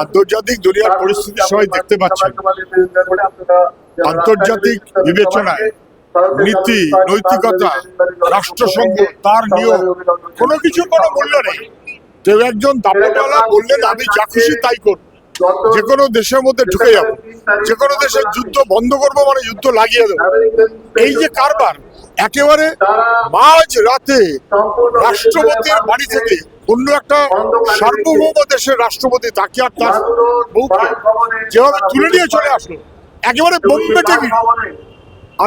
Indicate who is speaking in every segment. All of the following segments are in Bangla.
Speaker 1: আন্তর্জাতিক দুনিয়ার পরিস্থিতি সবাই দেখতে পাচ্ছেন। আন্তর্জাতিক বিবেচনায় নীতি, নৈতিকতা, রাষ্ট্রসংঘ, তার নিয়ম, কোনো কিছু কোনো মূল্য নেই। কেউ একজন দাপটওয়ালা বললেন আমি যা খুশি তাই করব, যে কোনো দেশের মধ্যে ঢুকে যাব, যে কোনো দেশের যুদ্ধ বন্ধ করবো মানে যুদ্ধ লাগিয়ে দেবো। এই যে কারবার, একেবারে মাঝ রাতে রাষ্ট্রপতির বাড়ি থেকে অন্য একটা সার্বভৌম দেশের রাষ্ট্রপতি তাকে আর তার বউকে যেভাবে তুলে নিয়ে চলে আসলো, একেবারে বোম্বেটেগিরি।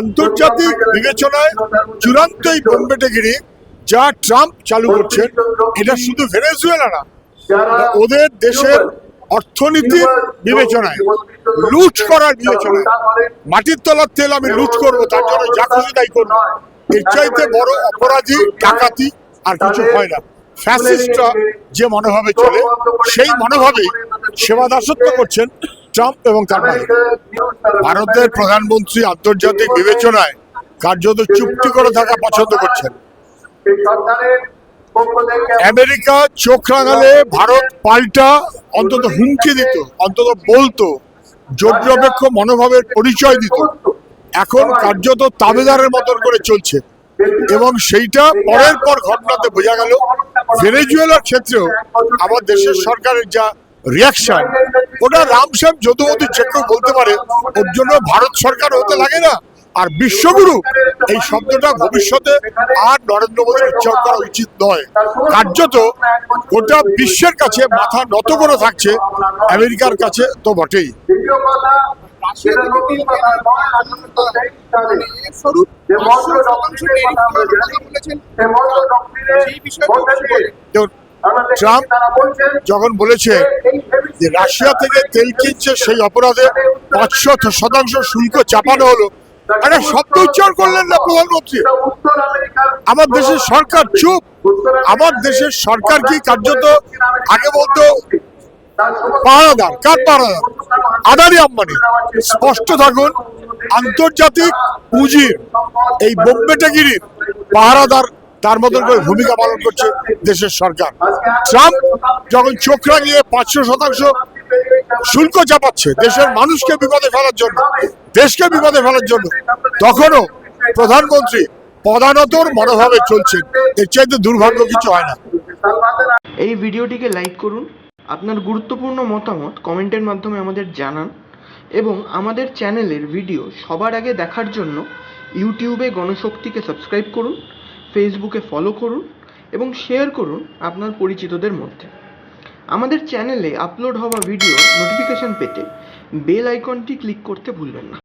Speaker 1: আন্তর্জাতিক বিবেচনায় চূড়ান্ত এই বোম্বেটেগিরি যা ট্রাম্প চালু করছেন, এটা শুধু ভেনেজুয়েলা না, ওদের দেশের অর্থনীতির বিবেচনায়, লুট করার বিবেচনায়, মাটির তলার তেল আমি লুট করবো, তার জন্য যা খুশি তাই করবো, এর চাইতে বড় অপরাধী ডাকাতি আর কিছু হয় না। ফ্যাসিস্টরা যে মনোভাবে চলে, সেই মনোভাবেই সেবা দাসত্ব করছেন ট্রাম্প এবং তার বাইরে। ভারতের প্রধানমন্ত্রী আন্তর্জাতিক বিবেচনায় কার্যত চুপটি করে থাকা পছন্দ করছেন। আমেরিকা চোখ রাঙালে ভারত পাল্টা অন্তত হুমকি দিত, অন্তত বলতো, জোটনিরপেক্ষ মনোভাবের পরিচয় দিত। এখন কার্যত তাবেদারের মতন করে চলছে, এবং সেইটা পরের পর ঘটনাতে বোঝা গেল। ভেনেজুয়েলার ক্ষেত্রেও আমার দেশের সরকারের যা রিয়াকশন, ওটা রামশ্যাম যদুমতি যে কেউ বলতে পারে, ওর জন্য ভারত সরকার হতে লাগে না। আর বিশ্বগুরু এই শব্দটা ভবিষ্যতে আর নরেন্দ্র মোদীর উচ্চারণ করা উচিত নয়। কার্যত গোটা বিশ্বের কাছে মাথা নত করে থাকছে, আমেরিকার কাছে তো বটেই। ট্রাম্প যখন বলেছে যে রাশিয়া থেকে তেল কিনছে, সেই অপরাধে 500% শুল্ক চাপানো হলো, একটা শব্দ উচ্চারণ করলেন না প্রধানমন্ত্রী। আমার দেশের সরকার চুপ। আমার দেশের সরকার কি কার্যত আগে বলতো পাহারাদার, কার পাহারাদার? আদানি আম্বানি। স্পষ্ট থাকুন, আন্তর্জাতিক পুঁজির এই বোম্বেটেগিরির পাহারাদার তার মতন করে ভূমিকা পালন করছে দেশের সরকার। ট্রাম্প যখন চোখ রাঙিয়ে 500% শুল্ক চাপাচ্ছে দেশের মানুষকে বিপদে ফেলার জন্য, দেশকে বিপদে ফেলার জন্য, তখনও প্রধানমন্ত্রী পদানতর মনোভাবে চলছেন। এর চাইতে দুর্ভাগ্য কিছু হয় না।
Speaker 2: এই ভিডিওটিকে লাইক করুন, আপনার গুরুত্বপূর্ণ মতামত কমেন্টের মাধ্যমে আমাদের জানান, এবং আমাদের চ্যানেলের ভিডিও সবার আগে দেখার জন্য ইউটিউবে গণশক্তিকে সাবস্ক্রাইব করুন, ফেসবুকে ফলো করুন এবং শেয়ার করুন আপনার পরিচিতদের মধ্যে। আমাদের চ্যানেলে আপলোড হওয়া ভিডিও নোটিফিকেশন পেতে বেল আইকনটি ক্লিক করতে ভুলবেন না।